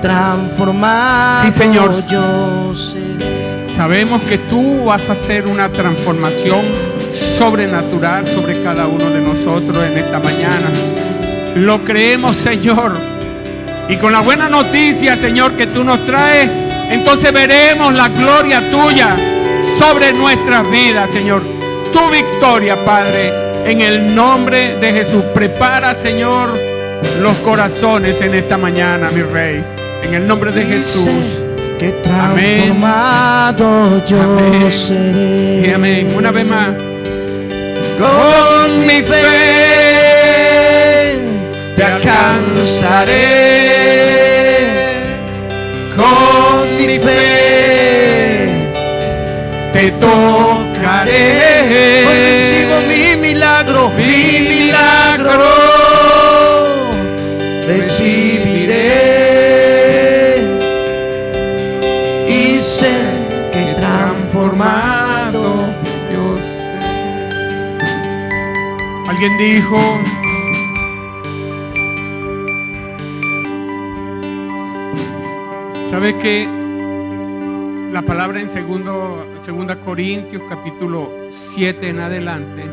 transformado. Sí, Señor. Yo seré. Sabemos que tú vas a hacer una transformación sobrenatural sobre cada uno de nosotros en esta mañana. Lo creemos, Señor. Y con la buena noticia, Señor, que tú nos traes, entonces veremos la gloria tuya sobre nuestras vidas, Señor. Tu victoria, Padre, en el nombre de Jesús. Prepara, Señor, los corazones en esta mañana, mi Rey. En el nombre de Jesús. Que transformado Amén. yo Amén. seré. Y amén. Una vez más. Con mi fe te alcanzaré. Con mi fe te tocaré. hoy recibo mi milagro, mi milagro. Recibiré. Y sé que transformado yo sé. Alguien dijo: ¿sabe que la palabra en 2 Corintios capítulo 7 en adelante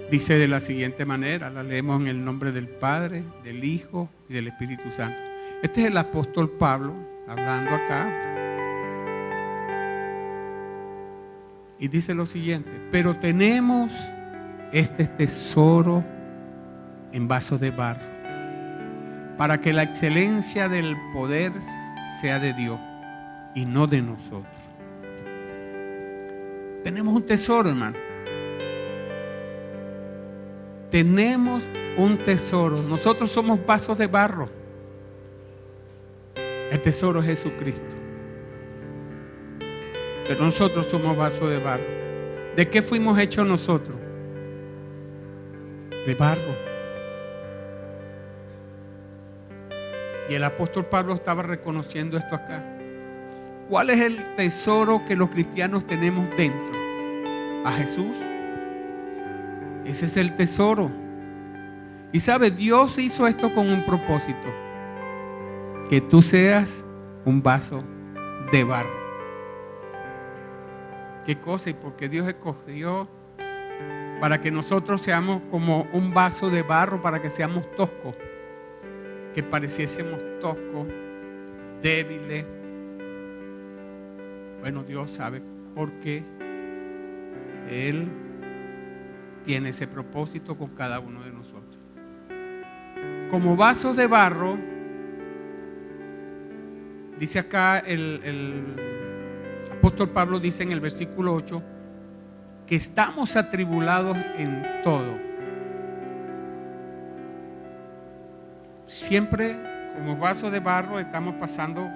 dice de la siguiente manera? La leemos en el nombre del Padre, del Hijo y del Espíritu Santo. Este es el apóstol Pablo hablando acá. Y dice lo siguiente: pero tenemos este tesoro en vasos de barro, para que la excelencia del poder sea de Dios y no de nosotros. Tenemos un tesoro, hermano. Tenemos un tesoro. Nosotros somos vasos de barro. El tesoro es Jesucristo. Pero nosotros somos vasos de barro. ¿De qué fuimos hechos nosotros? De barro. Y el apóstol Pablo estaba reconociendo esto acá. ¿Cuál es el tesoro que los cristianos tenemos dentro? A Jesús. Ese es el tesoro. Y sabe, Dios hizo esto con un propósito: que tú seas un vaso de barro. ¿Qué cosa? Y porque Dios escogió para que nosotros seamos como un vaso de barro, para que seamos toscos, que pareciésemos toscos, débiles. Bueno, Dios sabe por qué Él tiene ese propósito con cada uno de nosotros. Como vasos de barro, dice acá el apóstol Pablo, dice en el versículo 8, que estamos atribulados en todo. Siempre como vasos de barro estamos pasando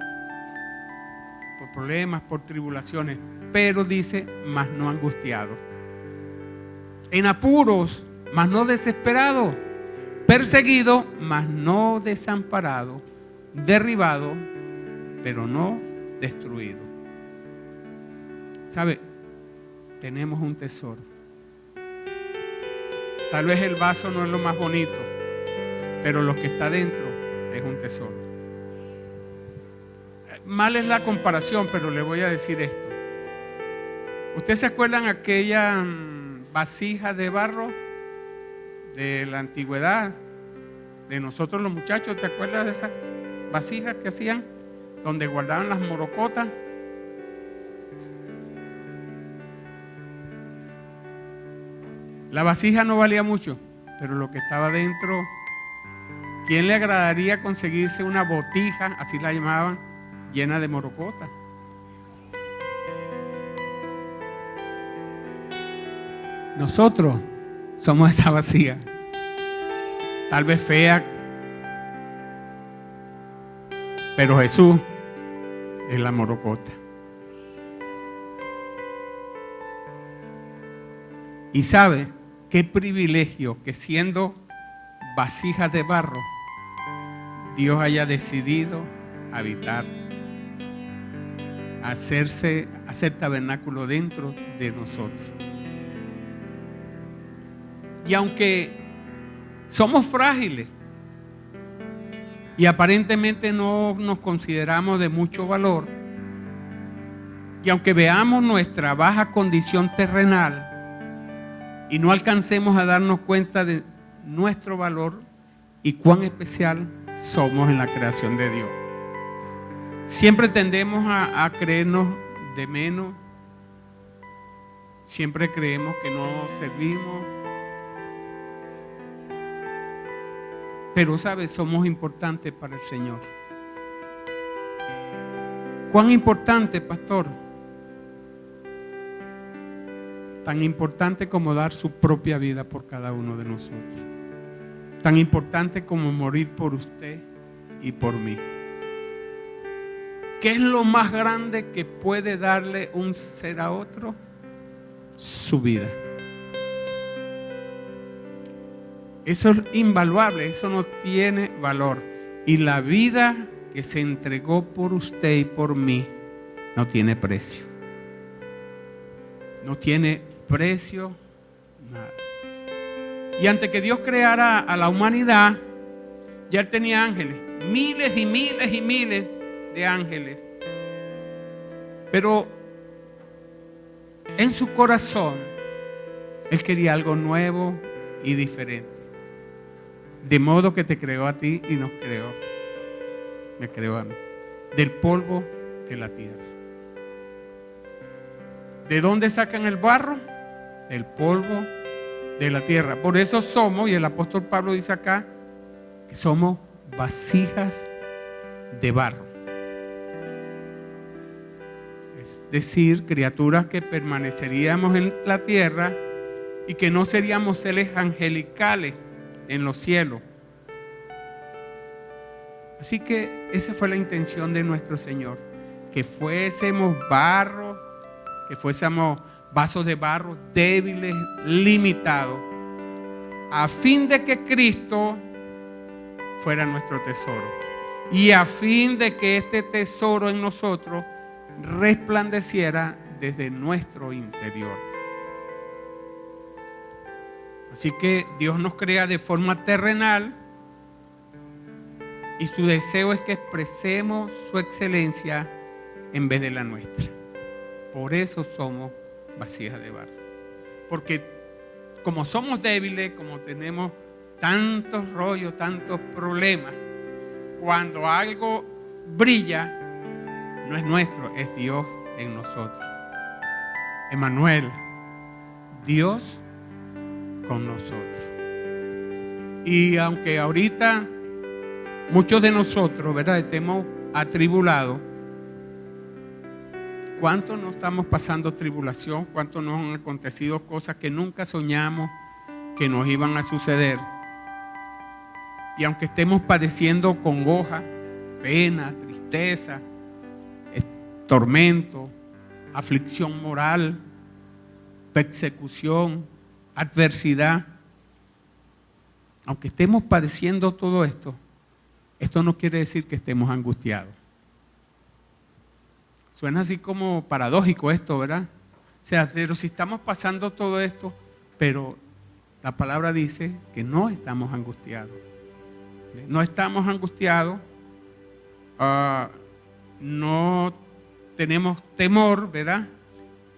por problemas, por tribulaciones, pero dice, mas no angustiados. En apuros, mas no desesperados. Perseguido, mas no desamparado. Derribado, pero no destruido. ¿Sabe? Tenemos un tesoro. Tal vez el vaso no es lo más bonito, pero lo que está dentro es un tesoro. Mal es la comparación, pero le voy a decir esto. ¿Ustedes se acuerdan aquella vasija de barro de la antigüedad? De nosotros los muchachos, ¿te acuerdas de esas vasijas que hacían? Donde guardaban las morocotas. La vasija no valía mucho, pero lo que estaba dentro, ¿quién le agradaría conseguirse una botija, así la llamaban, llena de morocota? Nosotros somos esa vasija, tal vez fea, pero Jesús es la morocota. Y sabe qué privilegio que siendo vasijas de barro, Dios haya decidido habitar, hacer tabernáculo dentro de nosotros. Y aunque somos frágiles, y aparentemente no nos consideramos de mucho valor, y aunque veamos nuestra baja condición terrenal y no alcancemos a darnos cuenta de nuestro valor y cuán especial somos en la creación de Dios, siempre tendemos a creernos de menos, siempre creemos que no servimos. Pero, ¿sabes? Somos importantes para el Señor. ¿Cuán importante, pastor? Tan importante como dar su propia vida por cada uno de nosotros. Tan importante como morir por usted y por mí. ¿Qué es lo más grande que puede darle un ser a otro? Su vida. Eso es invaluable, eso no tiene valor. Y la vida que se entregó por usted y por mí no tiene precio. No tiene precio nada. Y antes que Dios creara a la humanidad, ya Él tenía ángeles, miles y miles y miles de ángeles. Pero en su corazón Él quería algo nuevo y diferente. De modo que te creó a ti y nos creó. Me creó a mí. Del polvo de la tierra. ¿De dónde sacan el barro? Del polvo de la tierra. Por eso somos, y el apóstol Pablo dice acá, que somos vasijas de barro. Es decir, criaturas que permaneceríamos en la tierra y que no seríamos seres angelicales en los cielos. Así que esa fue la intención de nuestro Señor, que fuésemos barro, que fuésemos vasos de barro débiles, limitados, a fin de que Cristo fuera nuestro tesoro y a fin de que este tesoro en nosotros resplandeciera desde nuestro interior. Así que Dios nos crea de forma terrenal y su deseo es que expresemos su excelencia en vez de la nuestra. Por eso somos vasijas de barro. Porque como somos débiles, como tenemos tantos rollos, tantos problemas, cuando algo brilla, no es nuestro, es Dios en nosotros. Emmanuel, Dios con nosotros. Y aunque ahorita muchos de nosotros, ¿verdad?, estemos atribulados, ¿cuántos no estamos pasando tribulación? ¿Cuántos nos han acontecido cosas que nunca soñamos que nos iban a suceder? Y aunque estemos padeciendo congoja, pena, tristeza, tormento, aflicción moral, persecución, adversidad, aunque estemos padeciendo todo esto, esto no quiere decir que estemos angustiados. Suena así como paradójico esto, ¿verdad? O sea, pero si estamos pasando todo esto, pero la palabra dice que no estamos angustiados. No estamos angustiados, no tenemos temor, ¿verdad?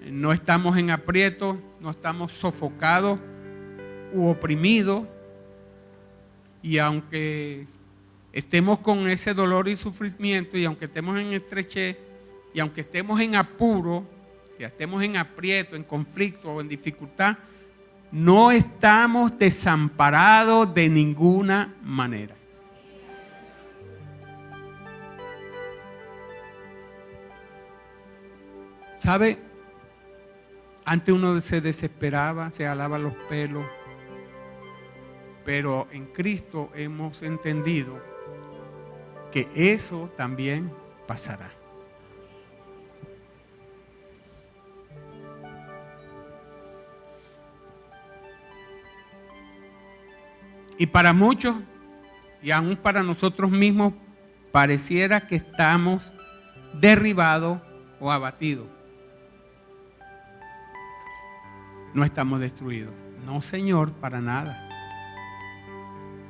No estamos en aprieto, no estamos sofocados u oprimidos. Y aunque estemos con ese dolor y sufrimiento, y aunque estemos en estrechez, y aunque estemos en apuro, que estemos en aprieto, en conflicto o en dificultad, no estamos desamparados de ninguna manera. ¿Sabe? Antes uno se desesperaba, se alaba los pelos, pero en Cristo hemos entendido que eso también pasará. Y para muchos, y aún para nosotros mismos, pareciera que estamos derribados o abatidos. No estamos destruidos. No, Señor, para nada.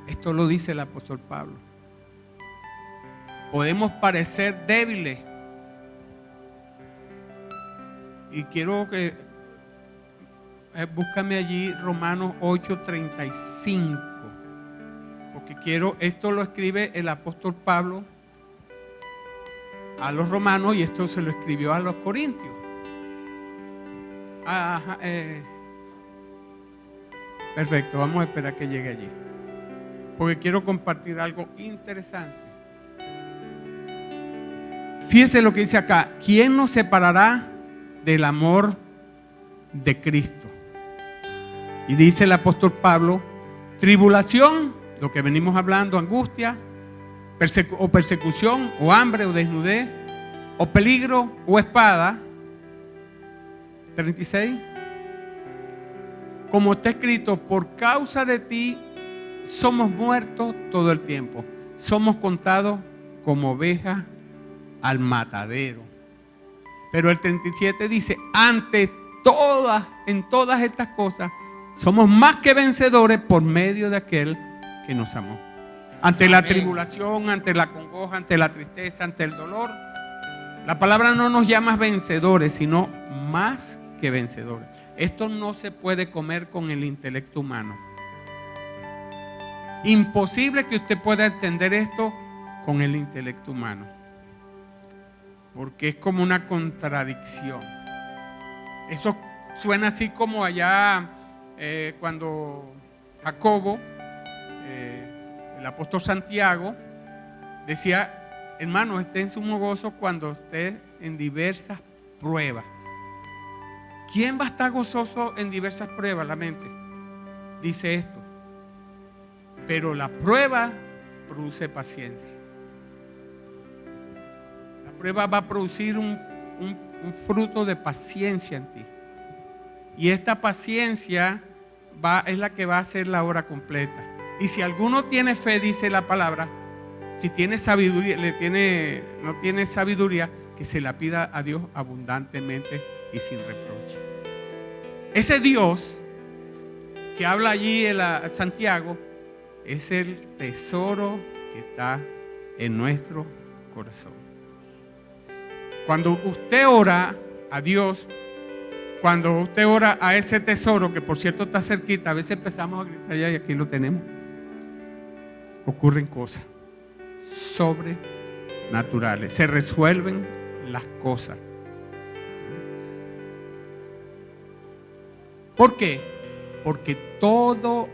Esto lo dice el apóstol Pablo. Podemos parecer débiles. Y quiero que búscame allí Romanos 8:35. Porque esto lo escribe el apóstol Pablo a los romanos y esto se lo escribió a los corintios. Perfecto, vamos a esperar que llegue allí. Porque quiero compartir algo interesante. Fíjese lo que dice acá. ¿Quién nos separará del amor de Cristo? Y dice el apóstol Pablo, tribulación, lo que venimos hablando, angustia, o persecución, o hambre, o desnudez, o peligro, o espada. 36. Como está escrito, por causa de ti somos muertos todo el tiempo. Somos contados como ovejas al matadero. Pero el 37 dice, en todas estas cosas, somos más que vencedores por medio de aquel que nos amó. Ante la tribulación, ante la congoja, ante la tristeza, ante el dolor, la palabra no nos llama vencedores, sino más que vencedores. Esto no se puede comer con el intelecto humano. Imposible que usted pueda entender esto con el intelecto humano, porque es como una contradicción. Eso suena así como allá cuando Jacobo, el apóstol Santiago, decía, hermano, esté en sumo gozo cuando esté en diversas pruebas. ¿Quién va a estar gozoso en diversas pruebas? La mente dice esto. Pero la prueba produce paciencia. La prueba va a producir un fruto de paciencia en ti. Y esta paciencia es la que va a hacer la obra completa. Y si alguno tiene fe, dice la palabra, si tiene sabiduría, no tiene sabiduría, que se la pida a Dios abundantemente y sin reproche. Ese Dios que habla allí en Santiago es el tesoro que está en nuestro corazón. Cuando usted ora a Dios, cuando usted ora a ese tesoro, que por cierto está cerquita, a veces empezamos a gritar ya y aquí lo tenemos, ocurren cosas sobrenaturales, se resuelven las cosas. ¿Por qué? Porque todo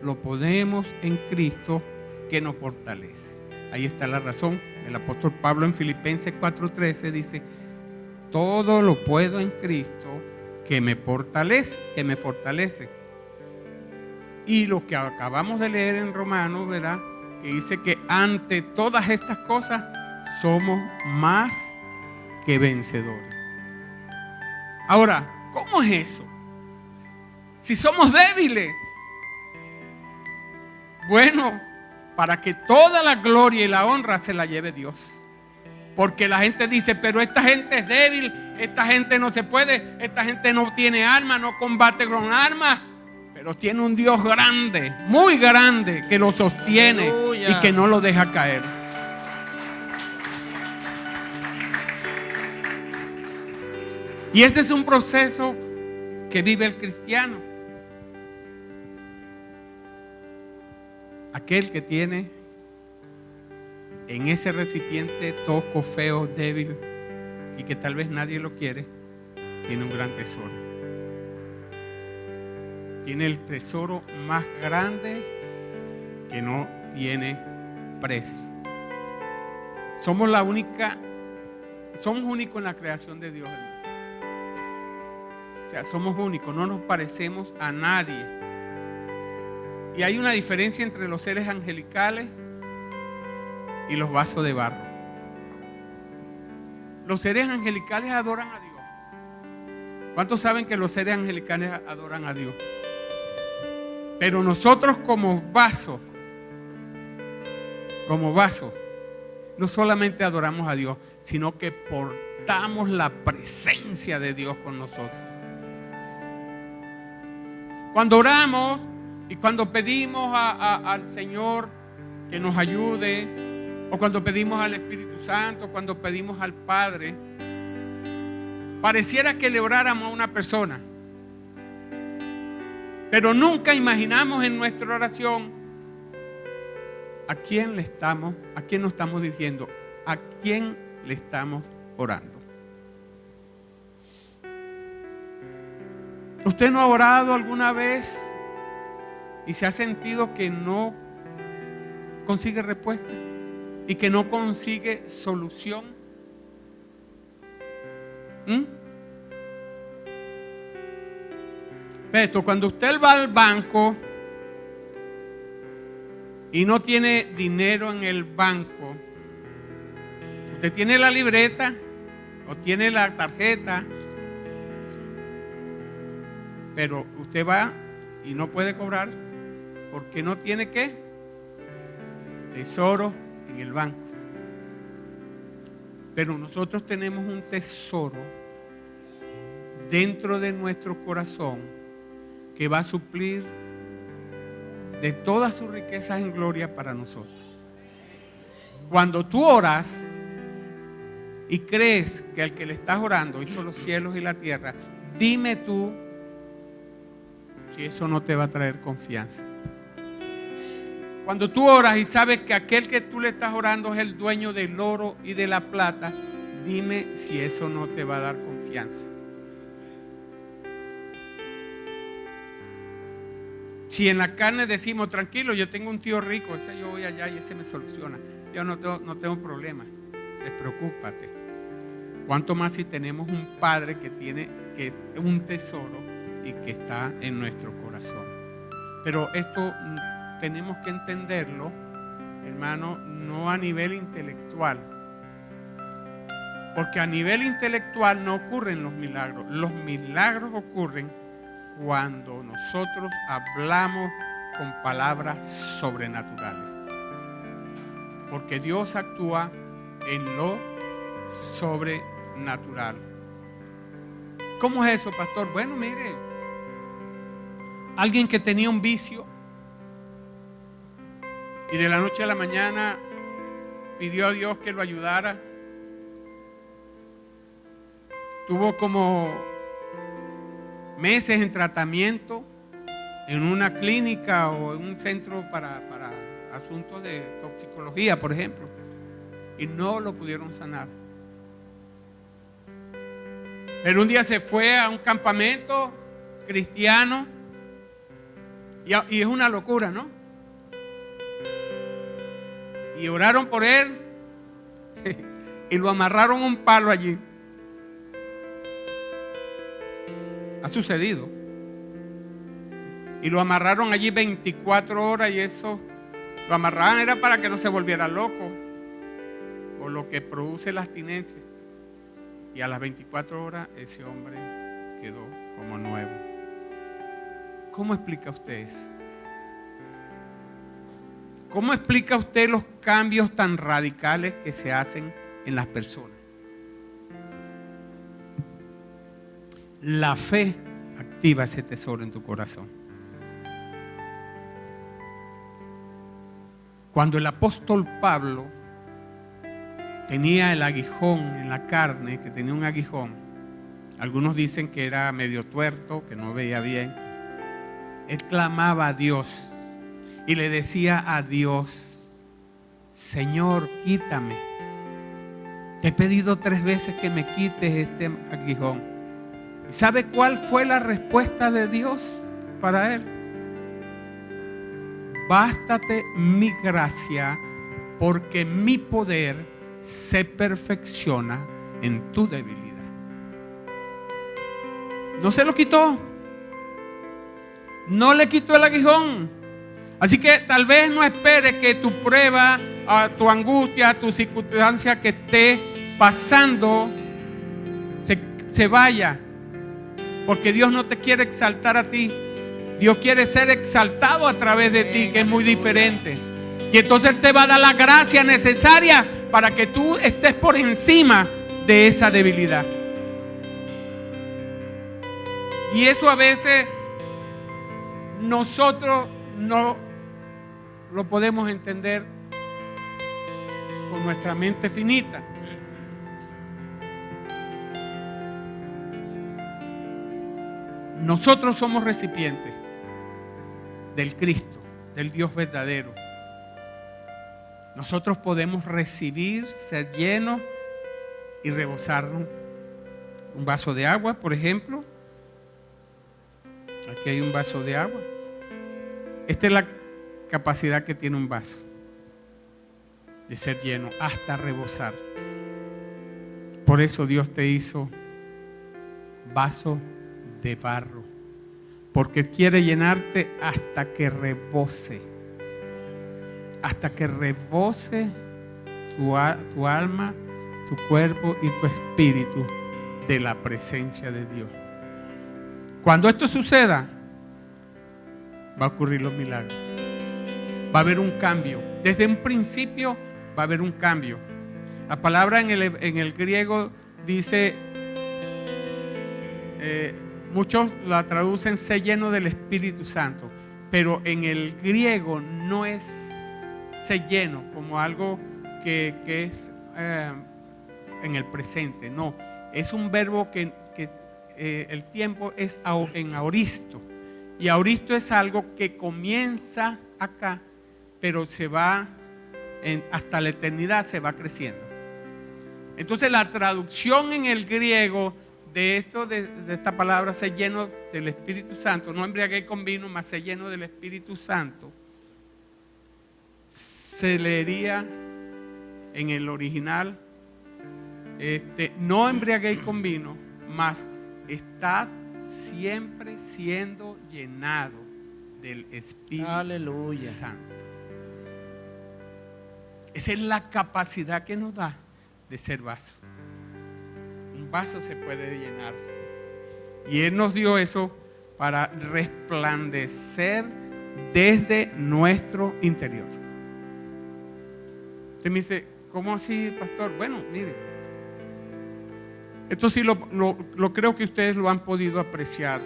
lo podemos en Cristo que nos fortalece. Ahí está la razón. El apóstol Pablo en Filipenses 4:13 dice, todo lo puedo en Cristo que me fortalece. Y lo que acabamos de leer en Romanos, ¿verdad? Que dice que ante todas estas cosas somos más que vencedores. Ahora, ¿cómo es eso? Si somos débiles, bueno, para que toda la gloria y la honra se la lleve Dios. Porque la gente dice, pero esta gente es débil, esta gente no se puede, esta gente no tiene armas, no combate con armas, pero tiene un Dios grande, muy grande, que lo sostiene. Aleluya. Y que no lo deja caer. Y este es un proceso que vive el cristiano. Aquel que tiene en ese recipiente tosco, feo, débil y que tal vez nadie lo quiere, tiene un gran tesoro. Tiene el tesoro más grande que no tiene precio. Somos únicos en la creación de Dios, hermano. O sea, somos únicos, no nos parecemos a nadie. Y hay una diferencia entre los seres angelicales y los vasos de barro. Los seres angelicales adoran a Dios. ¿Cuántos saben que los seres angelicales adoran a Dios? Pero nosotros como vasos, no solamente adoramos a Dios, sino que portamos la presencia de Dios con nosotros. Cuando oramos y cuando pedimos al Señor que nos ayude, o cuando pedimos al Espíritu Santo, cuando pedimos al Padre, pareciera que le oráramos a una persona, pero nunca imaginamos en nuestra oración a quién nos estamos dirigiendo, a quién le estamos orando. ¿Usted no ha orado alguna vez y se ha sentido que no consigue respuesta y que no consigue solución? Esto, cuando usted va al banco y no tiene dinero en el banco, usted tiene la libreta o tiene la tarjeta, pero usted va y no puede cobrar porque no tiene ¿qué? Tesoro en el banco. Pero nosotros tenemos un tesoro dentro de nuestro corazón que va a suplir de todas sus riquezas en gloria para nosotros. Cuando tú oras y crees que el que le estás orando hizo los cielos y la tierra, dime tú si eso no te va a traer confianza. Cuando tú oras y sabes que aquel que tú le estás orando es el dueño del oro y de la plata, dime si eso no te va a dar confianza. Si en la carne decimos, tranquilo, yo tengo un tío rico, ese yo voy allá y ese me soluciona, yo no tengo problema, despreocúpate. Cuanto más si tenemos un Padre que tiene un tesoro y que está en nuestro corazón. Pero esto tenemos que entenderlo, hermano, no a nivel intelectual. Porque a nivel intelectual no ocurren los milagros. Los milagros ocurren cuando nosotros hablamos con palabras sobrenaturales. Porque Dios actúa en lo sobrenatural. ¿Cómo es eso, pastor? Bueno, mire, alguien que tenía un vicio y de la noche a la mañana pidió a Dios que lo ayudara. Tuvo como meses en tratamiento en una clínica o en un centro para asuntos de toxicología, por ejemplo, y no lo pudieron sanar. Pero un día se fue a un campamento cristiano y es una locura, ¿no? Y oraron por él y lo amarraron a un palo allí. Ha sucedido. Y lo amarraron allí 24 horas y eso lo amarraban era para que no se volviera loco por lo que produce la abstinencia. Y a las 24 horas ese hombre quedó como nuevo. ¿Cómo explica usted eso? ¿Cómo explica usted los cambios tan radicales que se hacen en las personas? La fe activa ese tesoro en tu corazón. Cuando el apóstol Pablo tenía el aguijón en la carne, que tenía un aguijón, algunos dicen que era medio tuerto, que no veía bien, él clamaba a Dios y le decía a Dios: Señor, quítame. Te he pedido 3 veces que me quites este aguijón. ¿Y sabe cuál fue la respuesta de Dios para él? Bástate mi gracia, porque mi poder se perfecciona en tu debilidad. No se lo quitó. No le quitó el aguijón. Así que tal vez no esperes que tu prueba, tu angustia, tu circunstancia que esté pasando se vaya. Porque Dios no te quiere exaltar a ti. Dios quiere ser exaltado a través de ti, que es muy diferente. Y entonces Él te va a dar la gracia necesaria para que tú estés por encima de esa debilidad. Y eso a veces nosotros no lo podemos entender con nuestra mente finita. Nosotros somos recipientes del Cristo, del Dios verdadero. Nosotros podemos recibir, ser llenos y rebosarnos. Un vaso de agua, por ejemplo. Aquí hay un vaso de agua. Esta es la capacidad que tiene un vaso de ser lleno hasta rebosar. Por eso Dios te hizo vaso de barro, porque quiere llenarte hasta que rebose, tu alma, tu cuerpo y tu espíritu de la presencia de Dios. Cuando esto suceda, va a ocurrir los milagros. Va a haber un cambio. Desde un principio va a haber un cambio. La palabra en el griego dice, muchos la traducen "sé lleno del Espíritu Santo", pero en el griego no es "sé lleno" como algo que es en el presente. No, es un verbo que el tiempo es en aoristo. Y aoristo es algo que comienza acá, pero se va hasta la eternidad, se va creciendo. Entonces la traducción en el griego de esta palabra "sé lleno del Espíritu Santo", no embriaguéis con vino, mas sé lleno del Espíritu Santo, se leería en el original, no embriaguéis con vino, mas estad siempre siendo llenado del Espíritu Aleluya. Santo. Esa es la capacidad que nos da de ser vaso. Un vaso se puede llenar. Y Él nos dio eso para resplandecer desde nuestro interior. Usted me dice, ¿cómo así, pastor? Bueno, mire, esto sí lo creo que ustedes lo han podido apreciar.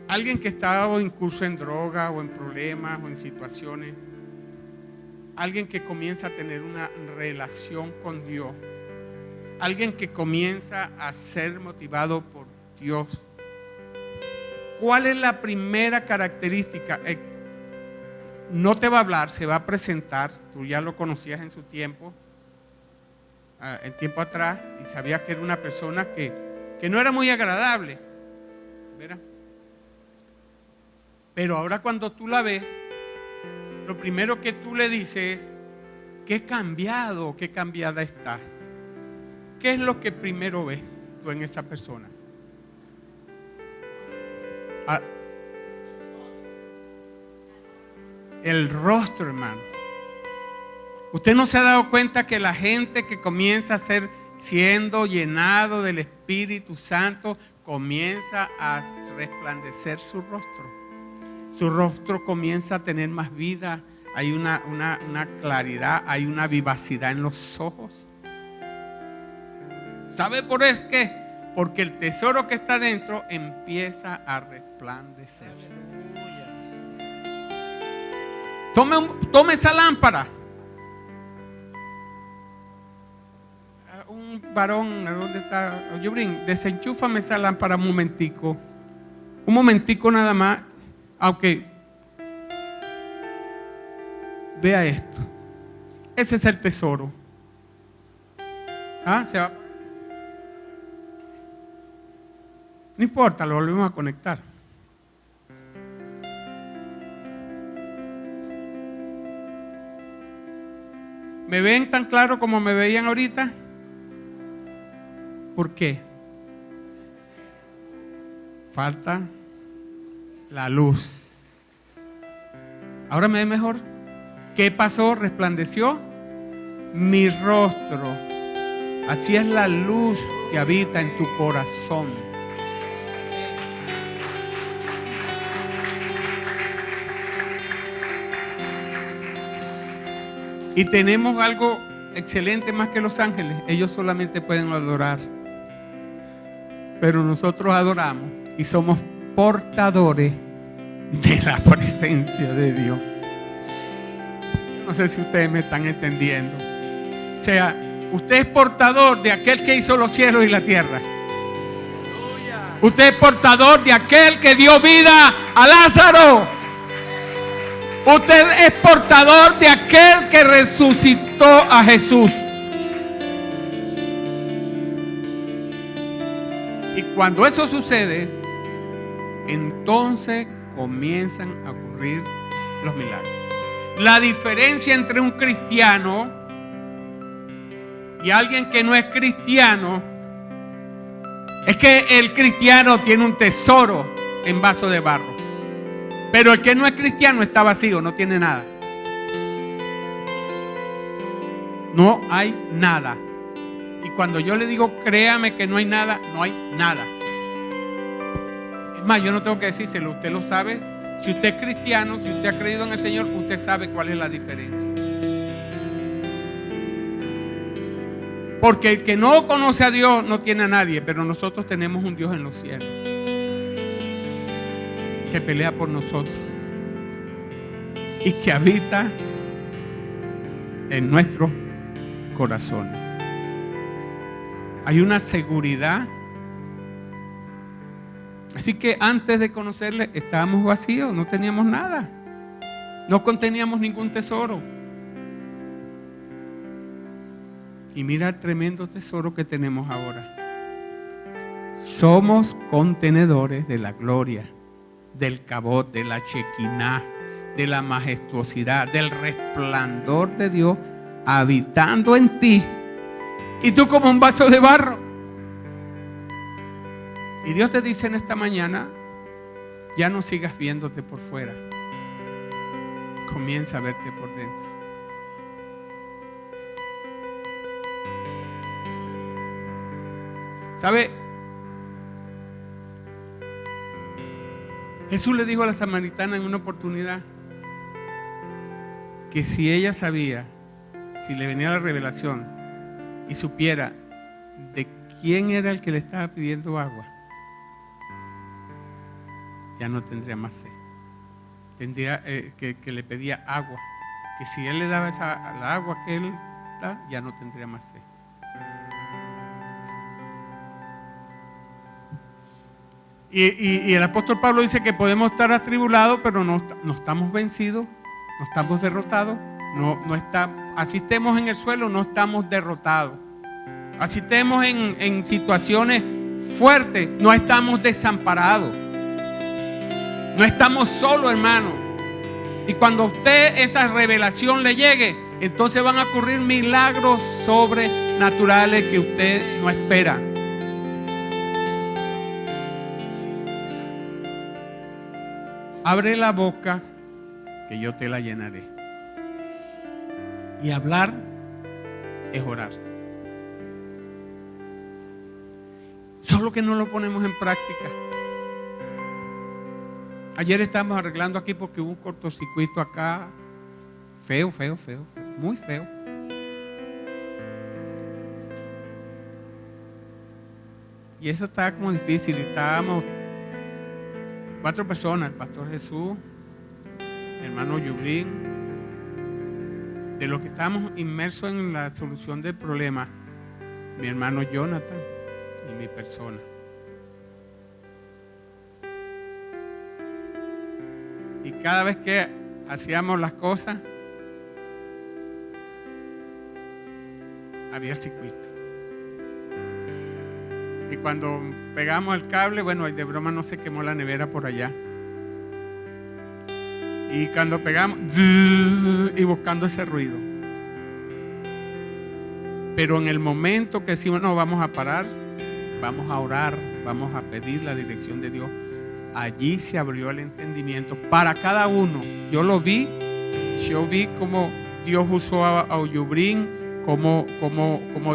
Alguien que está incurso en droga o en problemas o en situaciones, alguien que comienza a tener una relación con Dios, alguien que comienza a ser motivado por Dios. ¿Cuál es la primera característica? No te va a hablar, se va a presentar. Tú ya lo conocías en su tiempo, en tiempo atrás, y sabías que era una persona que no era muy agradable, ¿verdad? Pero ahora cuando tú la ves, lo primero que tú le dices es: qué cambiado, qué cambiada estás. ¿Qué es lo que primero ves tú en esa persona? El rostro, hermano. ¿Usted no se ha dado cuenta que la gente que comienza a ser siendo llenado del Espíritu Santo comienza a resplandecer su rostro? Su rostro comienza a tener más vida, hay una claridad, hay una vivacidad en los ojos. ¿Sabe por qué? Porque el tesoro que está dentro empieza a resplandecer. Tome esa lámpara. Un varón, ¿dónde está? Yubrin, desenchúfame esa lámpara un momentico. Un momentico nada más. Aunque vea esto. Ese es el tesoro. ¿Ah? ¿Se va? No importa, lo volvemos a conectar. ¿Me ven tan claro como me veían ahorita? ¿Por qué? Falta la luz. ¿Ahora me ven mejor? ¿Qué pasó? ¿Resplandeció? Mi rostro. Así es la luz que habita en tu corazón. Y tenemos algo excelente más que los ángeles. Ellos solamente pueden adorar, pero nosotros adoramos y somos portadores de la presencia de Dios. Yo no sé si ustedes me están entendiendo. O sea, usted es portador de aquel que hizo los cielos y la tierra. Usted es portador de aquel que dio vida a Lázaro. Usted es portador de aquel que resucitó a Jesús. Y cuando eso sucede, entonces comienzan a ocurrir los milagros. La diferencia entre un cristiano y alguien que no es cristiano es que el cristiano tiene un tesoro en vaso de barro, pero el que no es cristiano está vacío, no tiene nada. No hay nada. Y cuando yo le digo créame que no hay nada, no hay nada. Es más, yo no tengo que decírselo, usted lo sabe. Si usted es cristiano, si usted ha creído en el Señor, usted sabe cuál es la diferencia. Porque el que no conoce a Dios no tiene a nadie, pero nosotros tenemos un Dios en los cielos que pelea por nosotros y que habita en nuestros corazones. Hay una seguridad. Así que antes de conocerle estábamos vacíos, no teníamos nada, no conteníamos ningún tesoro. Y mira el tremendo tesoro que tenemos ahora. Somos contenedores de la gloria, del cabot, de la chequiná, de la majestuosidad, del resplandor de Dios habitando en ti. Y tú como un vaso de barro. Y Dios te dice en esta mañana, ya no sigas viéndote por fuera. Comienza a verte por dentro. ¿Sabe? Jesús le dijo a la samaritana en una oportunidad que si ella sabía, si le venía la revelación y supiera de quién era el que le estaba pidiendo agua, ya no tendría más sed. Tendría que le pedía agua, que si él le daba la agua que él da, ya no tendría más sed. Y el apóstol Pablo dice que podemos estar atribulados, pero no estamos vencidos, no estamos derrotados, así estemos en el suelo, no estamos derrotados. Así estemos en situaciones fuertes, no estamos desamparados. No estamos solos, hermano. Y cuando a usted esa revelación le llegue, entonces van a ocurrir milagros sobrenaturales que usted no espera. Abre la boca que yo te la llenaré. Y hablar es orar. Solo que no lo ponemos en práctica. Ayer estábamos arreglando aquí porque hubo un cortocircuito acá. Feo, muy feo. Y eso estaba como difícil. Estábamos 4 personas, el pastor Jesús, mi hermano Yubrín, de los que estábamos inmersos en la solución del problema, mi hermano Jonathan y mi persona. Y cada vez que hacíamos las cosas, había el circuito. Y cuando pegamos el cable, bueno, de broma no se quemó la nevera por allá. Y cuando pegamos, y buscando ese ruido. Pero en el momento que decimos, no, vamos a parar, vamos a orar, vamos a pedir la dirección de Dios, allí se abrió el entendimiento para cada uno. Yo vi cómo Dios usó a Oyubrín, cómo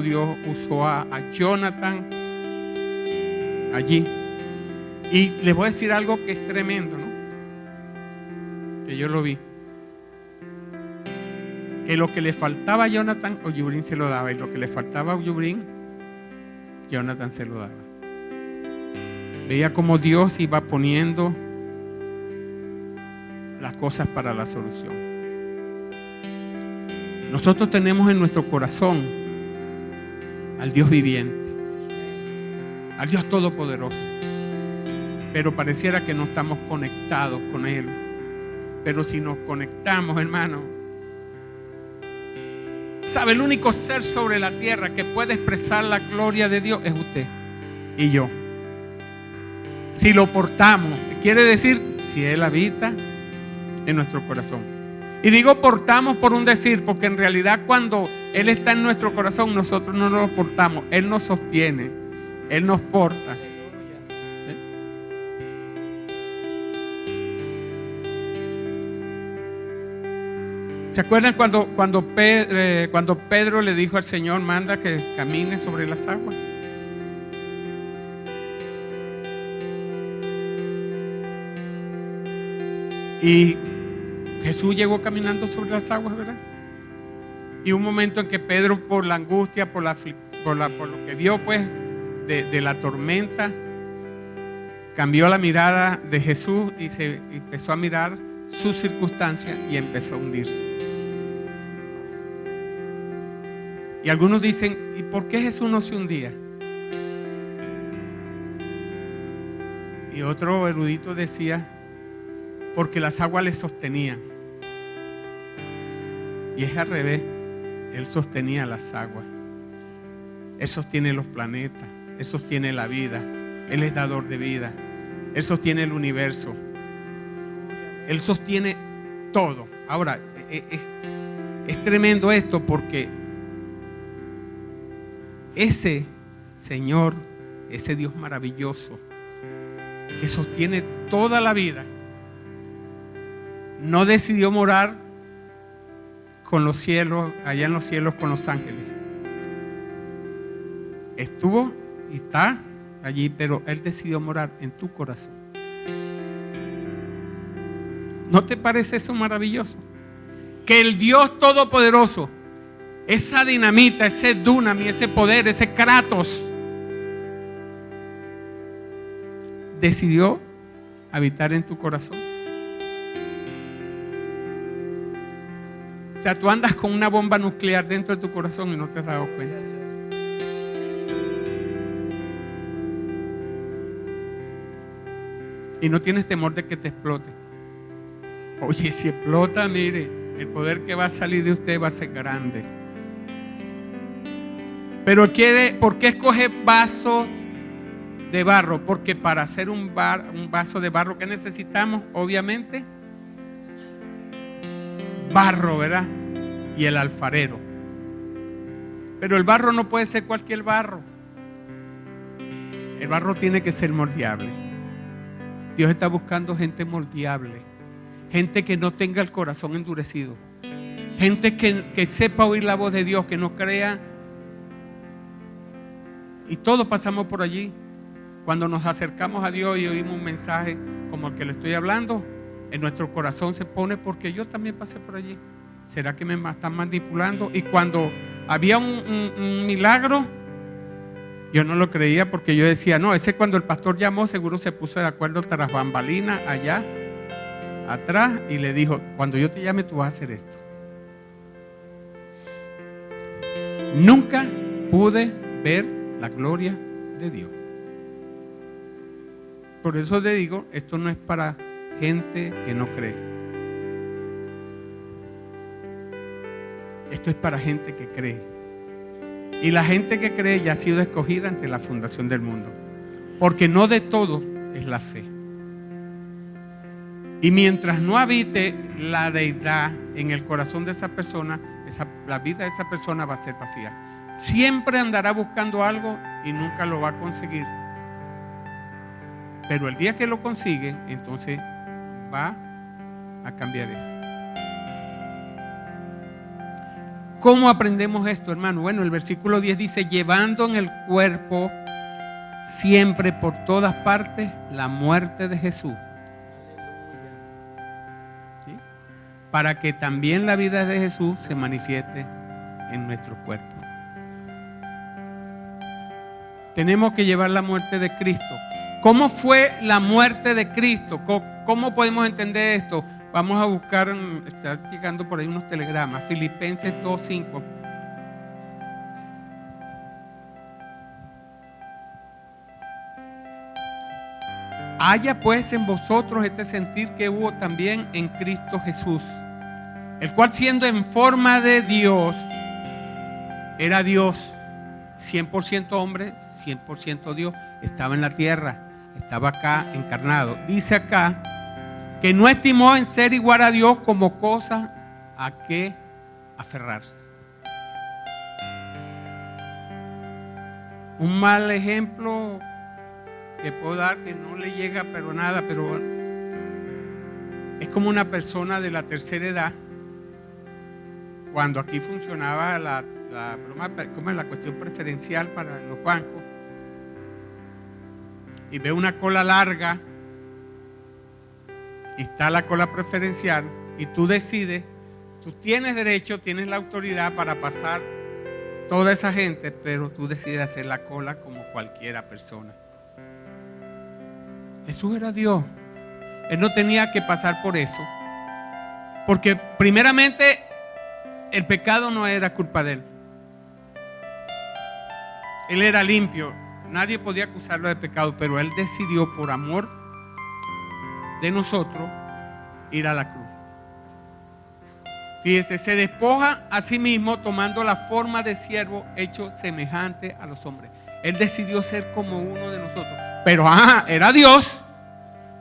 Dios usó a Jonathan allí. Y les voy a decir algo que es tremendo, ¿no? Que yo lo vi. Que lo que le faltaba a Jonathan, Oyubrín se lo daba. Y lo que le faltaba a Oyubrín, Jonathan se lo daba. Veía cómo Dios iba poniendo las cosas para la solución. Nosotros tenemos en nuestro corazón al Dios viviente, al Dios todopoderoso. Pero pareciera que no estamos conectados con Él. Pero si nos conectamos, hermano, ¿sabe? El único ser sobre la tierra que puede expresar la gloria de Dios es usted y yo. Si lo portamos, quiere decir, si Él habita en nuestro corazón. Y digo portamos por un decir, porque en realidad cuando Él está en nuestro corazón, nosotros no lo portamos. Él nos sostiene, Él nos porta. ¿Se acuerdan cuando Pedro le dijo al Señor, manda que camine sobre las aguas? Y Jesús llegó caminando sobre las aguas, ¿verdad? Y un momento en que Pedro, por la angustia, por lo que vio pues de la tormenta, cambió la mirada de Jesús y se empezó a mirar sus circunstancias y empezó a hundirse. Y algunos dicen, ¿y por qué Jesús no se hundía? Y otro erudito decía, porque las aguas le sostenían. Y es al revés, Él sostenía las aguas. Él sostiene los planetas, Él sostiene la vida, Él es dador de vida, Él sostiene el universo, Él sostiene todo. Ahora, es tremendo esto porque ese Señor, ese Dios maravilloso que sostiene toda la vida, no decidió morar con los cielos, allá en los cielos con los ángeles. Estuvo y está allí, pero Él decidió morar en tu corazón. ¿No te parece eso maravilloso? Que el Dios Todopoderoso, esa dinamita, ese dunami, ese poder, ese Kratos, decidió habitar en tu corazón. O sea, tú andas con una bomba nuclear dentro de tu corazón y no te has dado cuenta. Y no tienes temor de que te explote. Oye, si explota, mire, el poder que va a salir de usted va a ser grande. Pero ¿por qué escoge vaso de barro? Porque para hacer un vaso de barro, ¿qué necesitamos? Obviamente, barro, ¿verdad? Y el alfarero. Pero el barro no puede ser cualquier barro. El barro tiene que ser moldeable. Dios está buscando gente moldeable, gente que no tenga el corazón endurecido, gente que sepa oír la voz de Dios, que no crea. Y todos pasamos por allí. Cuando nos acercamos a Dios y oímos un mensaje como el que le estoy hablando, en nuestro corazón se pone, porque yo también pasé por allí. ¿Será que me están manipulando? Y cuando había un milagro, yo no lo creía, porque yo decía, no, ese cuando el pastor llamó seguro se puso de acuerdo tras bambalina allá atrás y le dijo, cuando yo te llame tú vas a hacer esto. Nunca pude ver la gloria de Dios. Por eso te digo, esto no es para gente que no cree. Esto es para gente que cree. Y la gente que cree ya ha sido escogida ante la fundación del mundo. Porque no de todo es la fe. Y mientras no habite la deidad en el corazón de esa persona, la vida de esa persona va a ser vacía. Siempre andará buscando algo y nunca lo va a conseguir. Pero el día que lo consigue, entonces va a cambiar eso. ¿Cómo aprendemos esto, hermano? Bueno, el versículo 10 dice, llevando en el cuerpo siempre por todas partes la muerte de Jesús. ¿Sí? Para que también la vida de Jesús se manifieste en nuestro cuerpo. Tenemos que llevar la muerte de Cristo. ¿Cómo fue la muerte de Cristo? ¿Cómo podemos entender esto? Vamos a buscar, está llegando por ahí unos telegramas. Filipenses 2:5. haya pues en vosotros este sentir que hubo también en Cristo Jesús, el cual siendo en forma de Dios, era Dios, 100% hombre, 100% Dios, estaba en la tierra, estaba acá encarnado. Dice acá que no estimó en ser igual a Dios como cosa a que aferrarse. Un mal ejemplo que puedo dar, que no le llega pero nada, pero es como una persona de la tercera edad, cuando aquí funcionaba la cuestión preferencial para los bancos, y ve una cola larga y está la cola preferencial, y tú decides, tú tienes derecho, tienes la autoridad para pasar toda esa gente, pero tú decides hacer la cola como cualquiera persona. Jesús era Dios. Él no tenía que pasar por eso, porque primeramente el pecado no era culpa de él. Él era limpio, nadie podía acusarlo de pecado, pero él decidió por amor de nosotros ir a la cruz. Fíjese, se despoja a sí mismo tomando la forma de siervo hecho semejante a los hombres. Él decidió ser como uno de nosotros. Pero era Dios,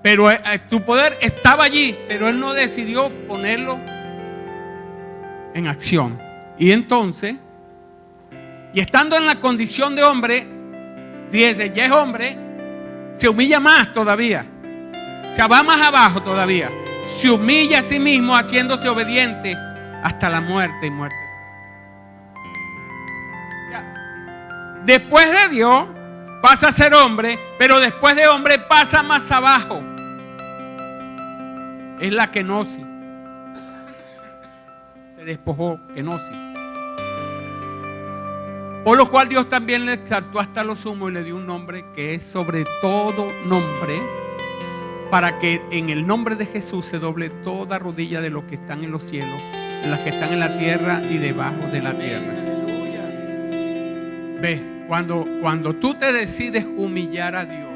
pero su poder estaba allí, pero él no decidió ponerlo en acción. Y entonces, y estando en la condición de hombre, fíjese, ya es hombre, se humilla más todavía. O sea, va más abajo todavía. Se humilla a sí mismo haciéndose obediente hasta la muerte y muerte. O sea, después de Dios pasa a ser hombre, pero después de hombre pasa más abajo. Es la kenosis. Se despojó, kenosis. Por lo cual Dios también le exaltó hasta lo sumo y le dio un nombre que es sobre todo nombre, para que en el nombre de Jesús se doble toda rodilla de los que están en los cielos, en las que están en la tierra y debajo de la tierra. Ve, cuando tú te decides humillar a Dios,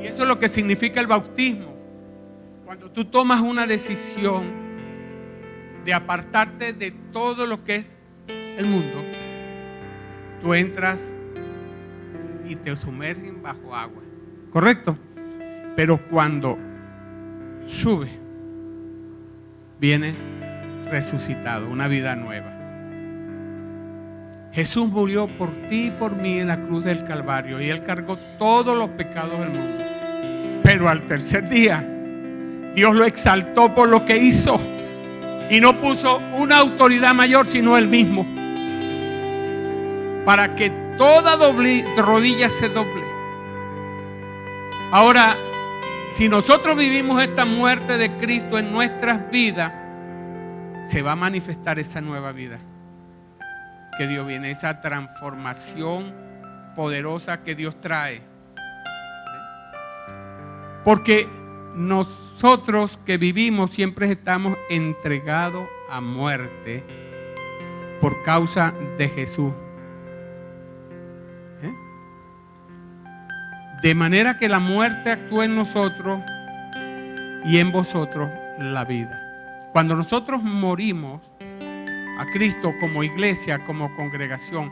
y eso es lo que significa el bautismo, cuando tú tomas una decisión de apartarte de todo lo que es el mundo, tú entras y te sumergen bajo agua. ¿Correcto? Pero cuando sube, viene resucitado, una vida nueva. Jesús murió por ti y por mí en la cruz del Calvario, y Él cargó todos los pecados del mundo. Pero al tercer día, Dios lo exaltó por lo que hizo, y no puso una autoridad mayor sino Él mismo, para que toda rodilla se doble. Ahora, si nosotros vivimos esta muerte de Cristo en nuestras vidas, se va a manifestar esa nueva vida que Dios viene, esa transformación poderosa que Dios trae. Porque nosotros que vivimos siempre estamos entregados a muerte por causa de Jesús. De manera que la muerte actúa en nosotros y en vosotros la vida. Cuando nosotros morimos a Cristo como iglesia, como congregación,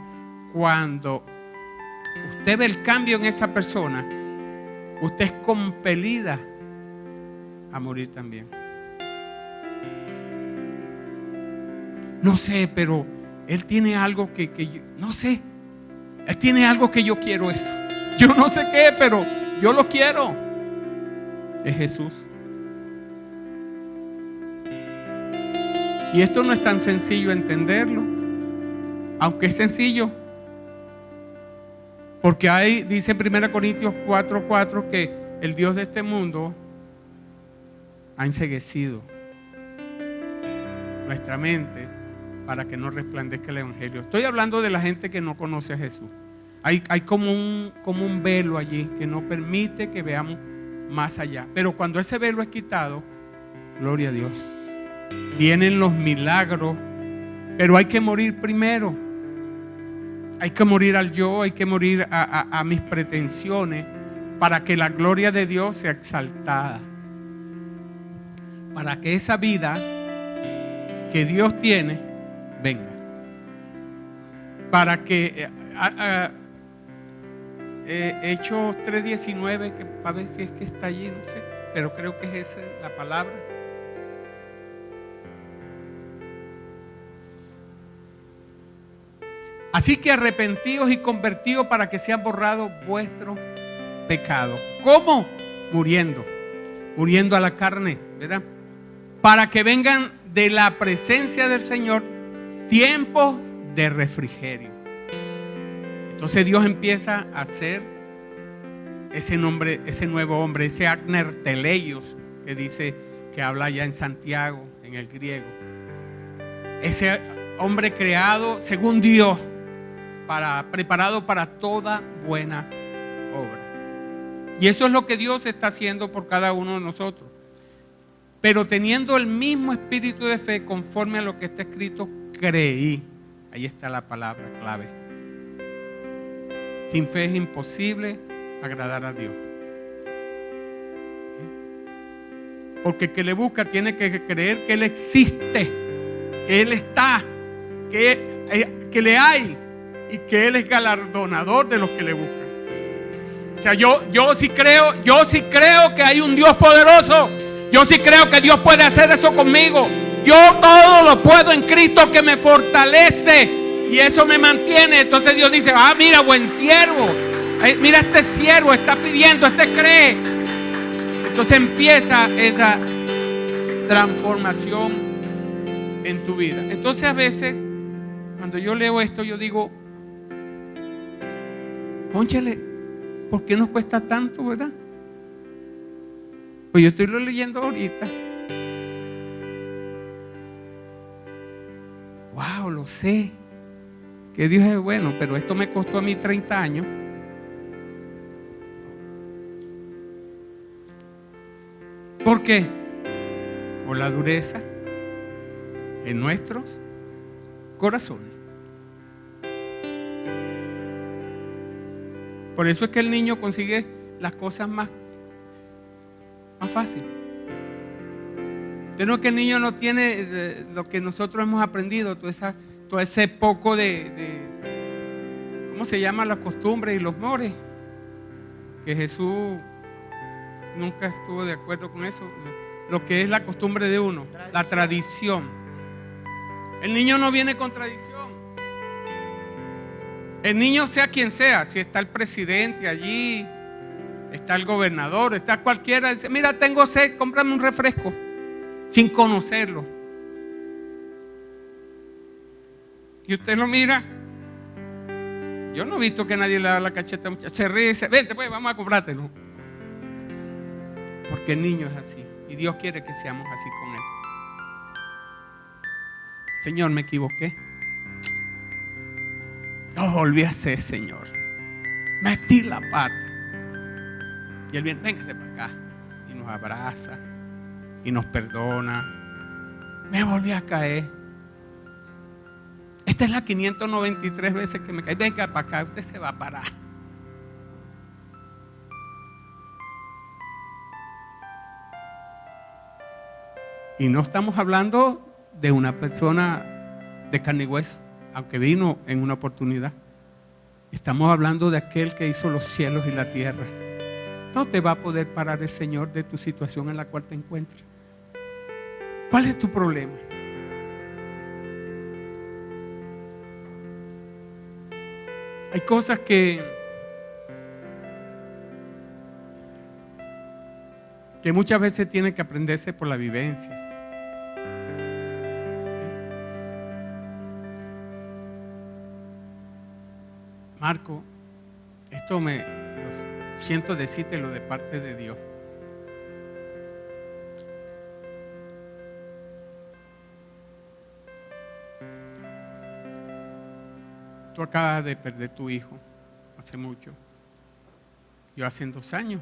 cuando usted ve el cambio en esa persona, usted es compelida a morir también. No sé, pero Él tiene algo que yo, no sé, Él tiene algo que yo quiero eso. Yo no sé qué, pero yo lo quiero. Es Jesús. Y esto no es tan sencillo entenderlo, aunque es sencillo. Porque dice en 1 Corintios 4:4 que el Dios de este mundo ha enceguecido nuestra mente para que no resplandezca el Evangelio. Estoy hablando de la gente que no conoce a Jesús. Hay como un velo allí que no permite que veamos más allá. Pero cuando ese velo es quitado, gloria a Dios, vienen los milagros. Pero hay que morir primero. Hay que morir al yo, hay que morir a mis pretensiones, para que la gloria de Dios sea exaltada, para que esa vida que Dios tiene venga, para que Hechos 3:19, que a ver si es que está allí, no sé, pero creo que es esa la palabra. Así que arrepentíos y convertíos para que sean borrados vuestros pecados. ¿Cómo? Muriendo a la carne, ¿verdad? Para que vengan de la presencia del Señor tiempos de refrigerio. Entonces Dios empieza a hacer ese nuevo hombre, ese Agner Teleios, que dice, que habla ya en Santiago, en el griego. Ese hombre creado según Dios, preparado para toda buena obra. Y eso es lo que Dios está haciendo por cada uno de nosotros. Pero teniendo el mismo espíritu de fe, conforme a lo que está escrito, creí. Ahí está la palabra clave. Sin fe es imposible agradar a Dios. Porque el que le busca tiene que creer que Él existe, que Él está, que le hay y que Él es galardonador de los que le buscan. O sea, yo sí creo que hay un Dios poderoso. Yo sí creo que Dios puede hacer eso conmigo. Yo todo lo puedo en Cristo que me fortalece, y eso me mantiene. Entonces Dios dice, mira, buen siervo. Mira, este siervo está pidiendo, este cree. Entonces empieza esa transformación en tu vida. Entonces a veces, cuando yo leo esto, yo digo, cónchale, ¿por qué nos cuesta tanto, verdad? Pues yo estoy leyendo ahorita. Wow, lo sé, que Dios es bueno, pero esto me costó a mí 30 años. ¿Por qué? Por la dureza en nuestros corazones. Por eso es que el niño consigue las cosas más fácil. Creo que el niño no tiene lo que nosotros hemos aprendido, todo ese poco de ¿cómo se llama? Las costumbres y los mores, que Jesús nunca estuvo de acuerdo con eso. Lo que es la costumbre de uno, la tradición. El niño no viene con tradición. El niño, sea quien sea, si está el presidente allí, está el gobernador, está cualquiera, dice, mira, tengo sed, cómprame un refresco, sin conocerlo. Y usted lo mira. Yo no he visto que nadie le da la cacheta a muchacho. Se ríe y dice, vente pues, vamos a comprártelo. Porque el niño es así. Y Dios quiere que seamos así con Él. Señor, me equivoqué. Lo volví a hacer, Señor. Metí la pata. Y Él viene, véngase para acá. Y nos abraza. Y nos perdona. Me volví a caer. Esta es la 593 veces que me caí. Venga para acá, usted se va a parar. Y no estamos hablando de una persona de carne y hueso, aunque vino en una oportunidad. Estamos hablando de aquel que hizo los cielos y la tierra. No te va a poder parar el Señor de tu situación en la cual te encuentras. ¿Cuál es tu problema? Hay cosas que muchas veces tienen que aprenderse por la vivencia. Marco, esto siento decírtelo de parte de Dios. Tú acabas de perder tu hijo hace mucho. Yo hace 2 años.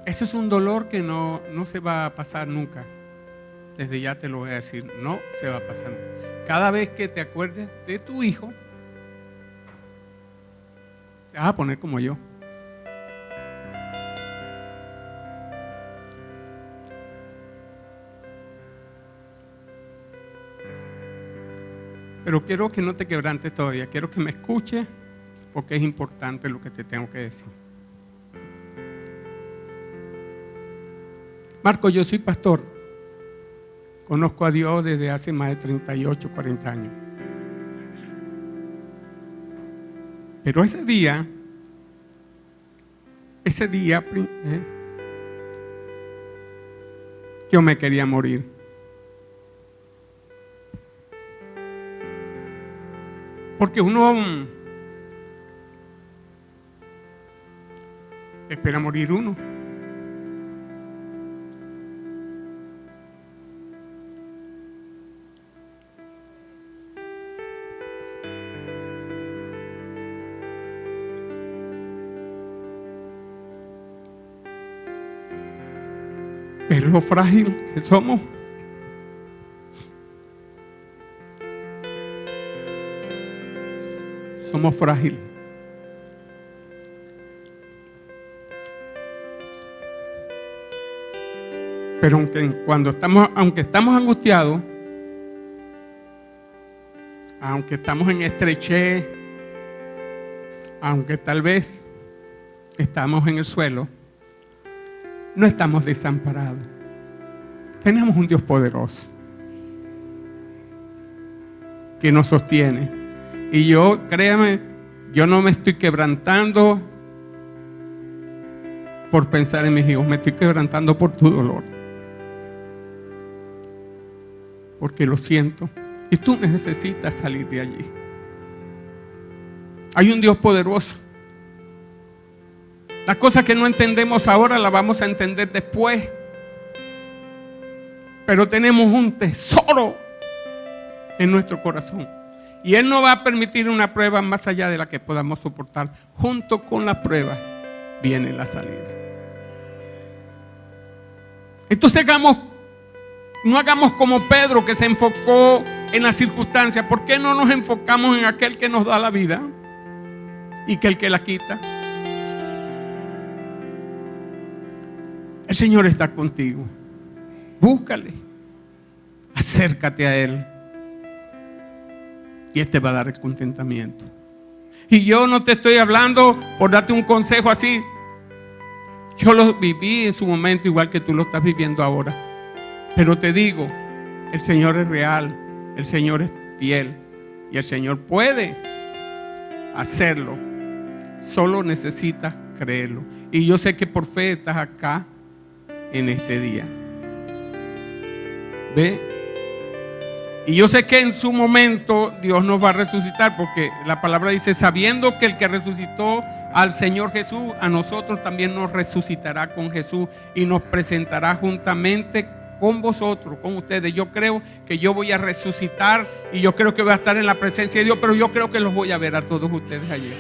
Eso es un dolor que no se va a pasar nunca. Desde ya te lo voy a decir, no se va a pasar nunca. Cada vez que te acuerdes de tu hijo, Te vas a poner como yo. Pero quiero que no te quebrantes todavía. Quiero que me escuches porque es importante lo que te tengo que decir. Marco, yo soy pastor. Conozco a Dios desde hace más de 38, 40 años. Pero ese día, yo me quería morir. Porque uno espera morir uno. Pero lo frágil que somos. Somos frágiles. Pero aunque estamos angustiados, aunque estamos en estrechez, aunque tal vez estamos en el suelo, no estamos desamparados. Tenemos un Dios poderoso que nos sostiene. Y yo, créame, yo no me estoy quebrantando por pensar en mis hijos, me estoy quebrantando por tu dolor. Porque lo siento. Y tú necesitas salir de allí. Hay un Dios poderoso. Las cosas que no entendemos ahora las vamos a entender después. Pero tenemos un tesoro en nuestro corazón. Y Él no va a permitir una prueba más allá de la que podamos soportar. Junto con la prueba viene la salida. Entonces no hagamos como Pedro, que se enfocó en las circunstancias. ¿Por qué no nos enfocamos en aquel que nos da la vida y que el que la quita? El Señor está contigo. Búscale. Acércate a Él. Y Él te va a dar el contentamiento. Y yo no te estoy hablando por darte un consejo así. Yo lo viví en su momento igual que tú lo estás viviendo ahora. Pero te digo, el Señor es real, el Señor es fiel y el Señor puede hacerlo. Solo necesitas creerlo. Y yo sé que por fe estás acá en este día. ¿Ve? Y yo sé que en su momento Dios nos va a resucitar, porque la palabra dice, sabiendo que el que resucitó al Señor Jesús, a nosotros también nos resucitará con Jesús y nos presentará juntamente con vosotros, con ustedes. Yo creo que yo voy a resucitar y yo creo que voy a estar en la presencia de Dios, pero yo creo que los voy a ver a todos ustedes allí.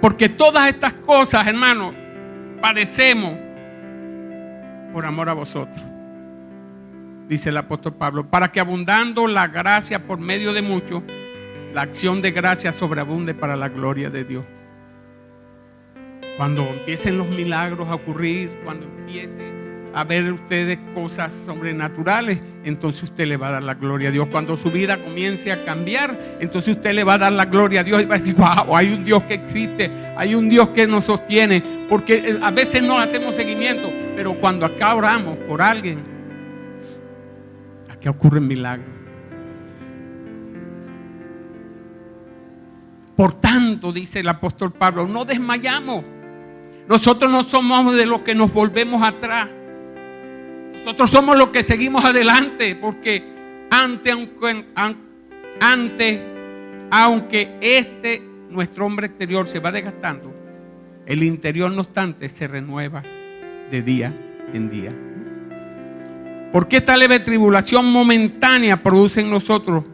Porque todas estas cosas, hermanos, padecemos por amor a vosotros. Dice el apóstol Pablo, para que abundando la gracia por medio de muchos, la acción de gracia sobreabunde para la gloria de Dios. Cuando empiecen los milagros a ocurrir, cuando empiecen a ver ustedes cosas sobrenaturales, entonces usted le va a dar la gloria a Dios. Cuando su vida comience a cambiar, entonces usted le va a dar la gloria a Dios y va a decir, wow, hay un Dios que existe, hay un Dios que nos sostiene. Porque a veces no hacemos seguimiento, pero cuando acá oramos por alguien, que ocurren milagros. Por tanto, dice el apóstol Pablo, no desmayamos. Nosotros no somos de los que nos volvemos atrás. Nosotros somos los que seguimos adelante, porque aunque nuestro hombre exterior se va desgastando, el interior no obstante se renueva de día en día. Porque esta leve tribulación momentánea produce en nosotros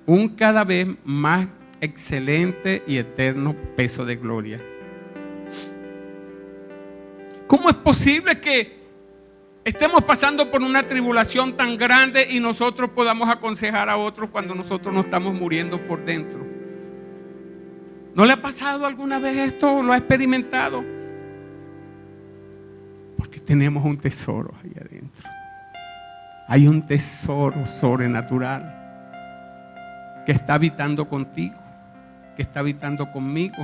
un cada vez más excelente y eterno peso de gloria. ¿Cómo es posible que estemos pasando por una tribulación tan grande y nosotros podamos aconsejar a otros cuando nosotros no estamos muriendo por dentro. ¿No le ha pasado alguna vez esto? ¿Lo ha experimentado? Porque tenemos un tesoro ahí adentro. Hay un tesoro sobrenatural que está habitando contigo, que está habitando conmigo.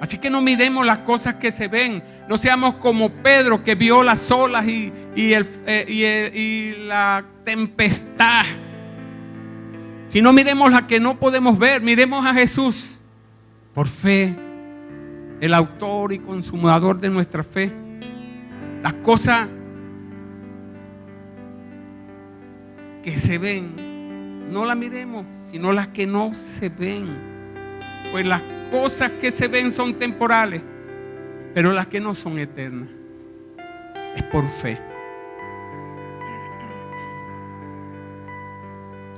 Así que no miremos las cosas que se ven. No seamos como Pedro, que vio las olas y la tempestad. Sino miremos las que no podemos ver. Miremos a Jesús por fe, el autor y consumador de nuestra fe. Las cosas que se ven, no las miremos, sino las que no se ven. Pues las cosas que se ven son temporales, pero las que no son eternas. Es por fe.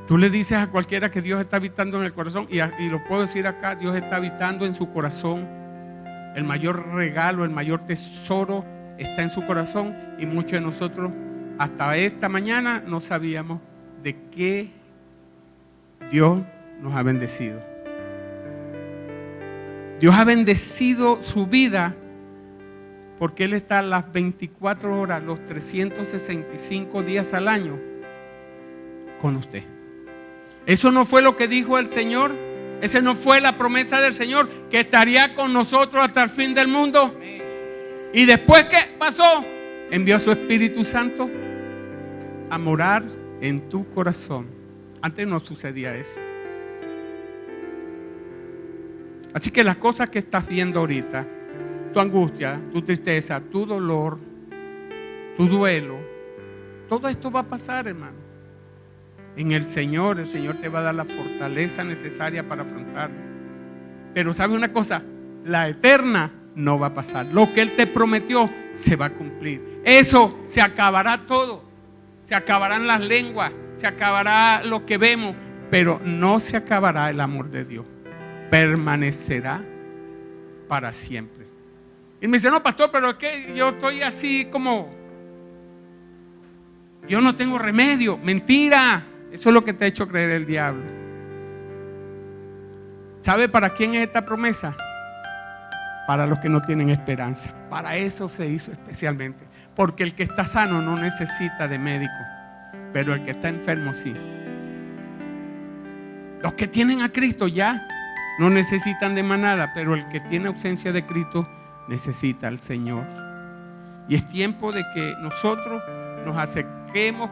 Tú le dices a cualquiera que Dios está habitando en el corazón, y lo puedo decir acá, Dios está habitando en su corazón. El mayor regalo, el mayor tesoro está en su corazón, y muchos de nosotros hasta esta mañana no sabíamos de qué Dios nos ha bendecido. Dios ha bendecido su vida porque Él está las 24 horas, los 365 días al año con usted. Eso no fue lo que dijo el Señor. Esa no fue la promesa del Señor, que estaría con nosotros hasta el fin del mundo. Y después, ¿qué pasó? Envió a su Espíritu Santo a morar en tu corazón. Antes no sucedía eso. Así que las cosas que estás viendo ahorita, tu angustia, tu tristeza, tu dolor, tu duelo, todo esto va a pasar, hermano. En el Señor te va a dar la fortaleza necesaria para afrontarlo. Pero ¿sabe una cosa? La eterna no va a pasar. Lo que Él te prometió se va a cumplir. Eso se acabará todo. Se acabarán las lenguas, se acabará lo que vemos, pero no se acabará el amor de Dios. Permanecerá para siempre. Y me dice, no, pastor, pero es que yo estoy así como, yo no tengo remedio. Mentira. Eso es lo que te ha hecho creer el diablo. ¿Sabe para quién es esta promesa? Para los que no tienen esperanza. Para eso se hizo especialmente. Porque el que está sano no necesita de médico, pero el que está enfermo sí. Los que tienen a Cristo ya no necesitan de más nada, pero el que tiene ausencia de Cristo necesita al Señor. Y es tiempo de que nosotros nos acerquemos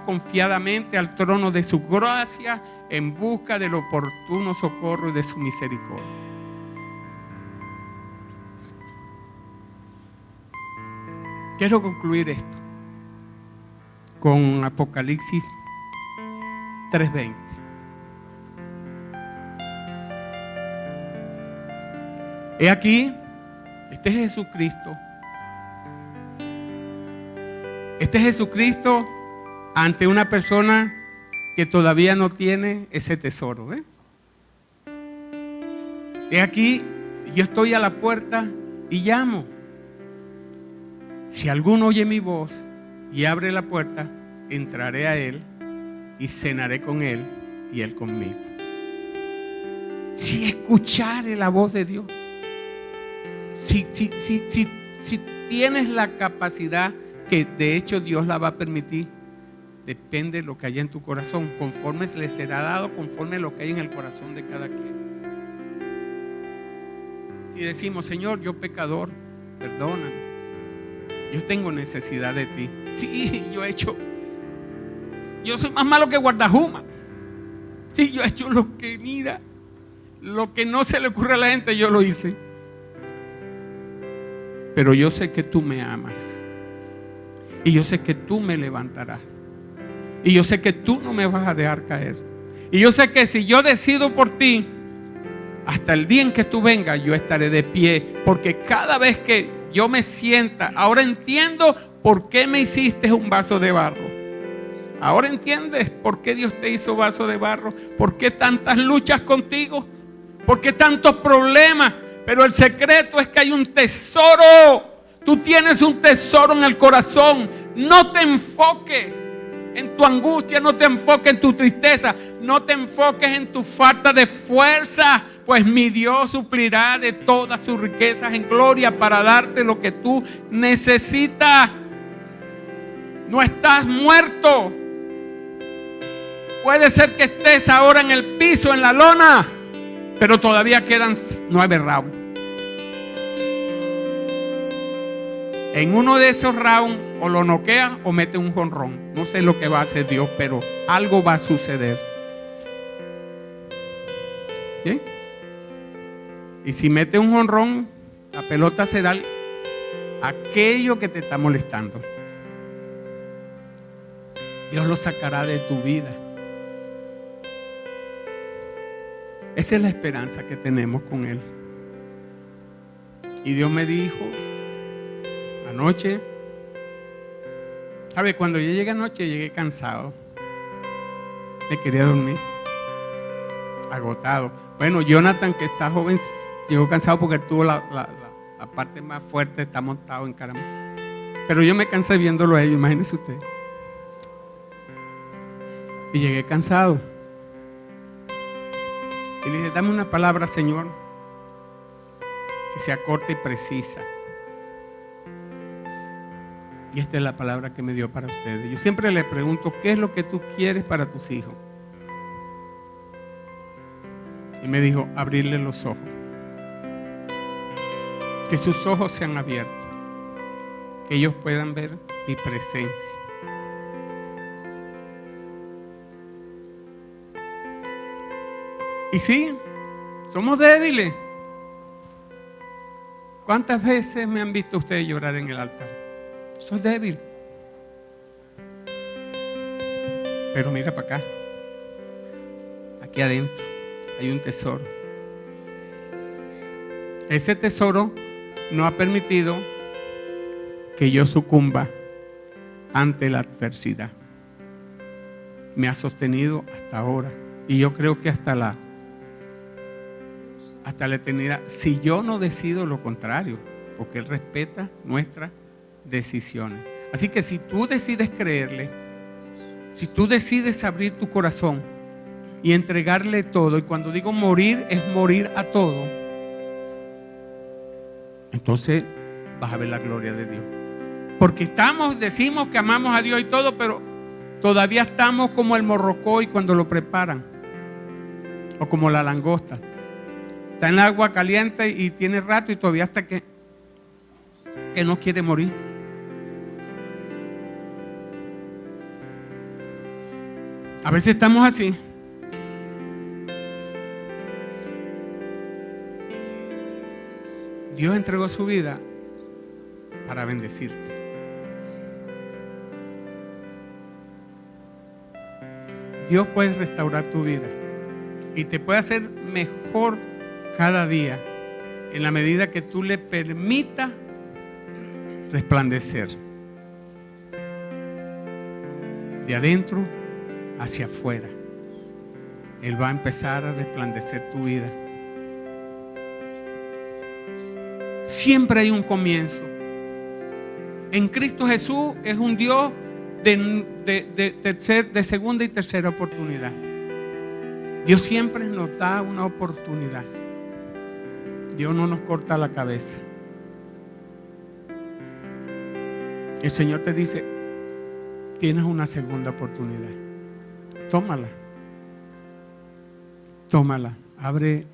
confiadamente al trono de su gracia en busca del oportuno socorro y de su misericordia. Quiero concluir esto con Apocalipsis 3:20. He aquí, este es Jesucristo. Este es Jesucristo ante una persona que todavía no tiene ese tesoro. He aquí, yo estoy a la puerta y llamo. Si alguno oye mi voz y abre la puerta, entraré a él y cenaré con él y él conmigo. Si escuchare la voz de Dios, si tienes la capacidad, que de hecho Dios la va a permitir, depende de lo que haya en tu corazón, conforme le será dado, conforme lo que hay en el corazón de cada quien. Si decimos, Señor, yo pecador, perdóname, yo tengo necesidad de ti. Sí, yo soy más malo que guardajuma. Sí, yo he hecho lo que no se le ocurre a la gente, yo lo hice. Pero yo sé que tú me amas. Y yo sé que tú me levantarás. Y yo sé que tú no me vas a dejar caer. Y yo sé que si yo decido por ti, hasta el día en que tú vengas, yo estaré de pie. Porque cada vez que yo me sienta, ahora entiendo por qué me hiciste un vaso de barro. Ahora entiendes por qué Dios te hizo vaso de barro. ¿Por qué tantas luchas contigo? ¿Por qué tantos problemas? Pero el secreto es que hay un tesoro. Tú tienes un tesoro en el corazón. No te enfoques en tu angustia, no te enfoques en tu tristeza, no te enfoques en tu falta de fuerza, pues mi Dios suplirá de todas sus riquezas en gloria para darte lo que tú necesitas. No estás muerto. Puede ser que estés ahora en el piso, en la lona, pero todavía quedan 9 rounds. En uno de esos rounds o lo noquea o mete un jonrón. No sé lo que va a hacer Dios, pero algo va a suceder. ¿Sí? Y si mete un jonrón, la pelota será aquello que te está molestando. Dios lo sacará de tu vida. Esa es la esperanza que tenemos con Él. Y Dios me dijo anoche, ¿sabe? Cuando yo llegué anoche, llegué cansado. Me quería dormir. Agotado. Bueno, Jonathan, que está joven, llegó cansado porque tuvo la parte más fuerte, está montado en caramba. Pero yo me cansé viéndolo a ellos, imagínense usted. Y llegué cansado. Y le dije, dame una palabra, Señor, que sea corta y precisa. Y esta es la palabra que me dio para ustedes. Yo siempre le pregunto, ¿qué es lo que tú quieres para tus hijos? Y me dijo, abrirle los ojos. Que sus ojos sean abiertos. Que ellos puedan ver mi presencia. Y sí, somos débiles. ¿Cuántas veces me han visto ustedes llorar en el altar? Soy débil. Pero mira para acá. Aquí adentro hay un tesoro. Ese tesoro no ha permitido que yo sucumba ante la adversidad. Me ha sostenido hasta ahora. Y yo creo que hasta la eternidad, si yo no decido lo contrario, porque Él respeta nuestras decisiones. Así que si tú decides creerle, si tú decides abrir tu corazón y entregarle todo, y cuando digo morir, es morir a todo, entonces vas a ver la gloria de Dios. Porque decimos que amamos a Dios y todo, pero todavía estamos como el morrocoy cuando lo preparan, o como la langosta. Está en el agua caliente y tiene rato y todavía hasta que no quiere morir. A veces estamos así. Dios entregó su vida para bendecirte. Dios puede restaurar tu vida y te puede hacer mejor cada día en la medida que tú le permitas resplandecer de adentro hacia afuera. Él va a empezar a resplandecer tu vida. Siempre hay un comienzo. En Cristo Jesús es un Dios de segunda y tercera oportunidad. Dios siempre nos da una oportunidad. Dios no nos corta la cabeza. El Señor te dice, tienes una segunda oportunidad. Tómala. Tómala. Abre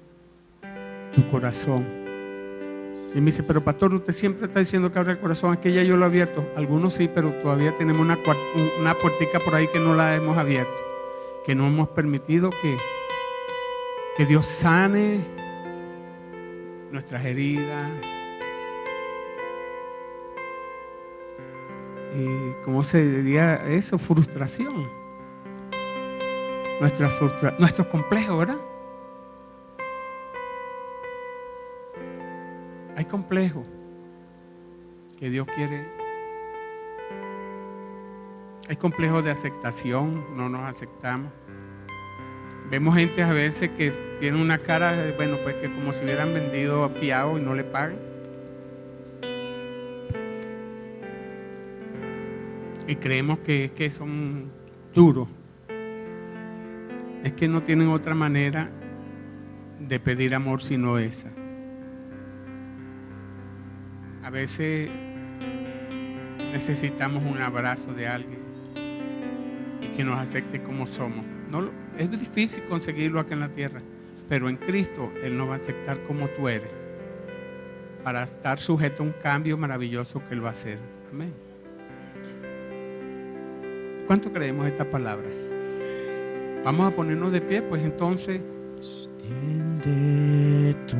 tu corazón. Y me dice, pero pastor, usted siempre está diciendo que abre el corazón. Es que ya yo lo he abierto. Algunos sí, pero todavía tenemos una puertica por ahí que no la hemos abierto. Que no hemos permitido que Dios sane nuestras heridas. Y ¿cómo se diría eso? Frustración. Nuestros complejos, ¿verdad? Hay complejos que Dios quiere. Hay complejos de aceptación, no nos aceptamos. Vemos gente a veces que tiene una cara, bueno, pues que como si hubieran vendido fiado y no le pagan. y creemos que son duros. Es que no tienen otra manera de pedir amor sino esa. A veces necesitamos un abrazo de alguien y que nos acepte como somos. Es difícil conseguirlo acá en la tierra, pero en Cristo Él nos va a aceptar como tú eres, para estar sujeto a un cambio maravilloso que Él va a hacer. Amén. ¿Cuánto creemos esta palabra? Vamos a ponernos de pie, pues entonces. Extiende tu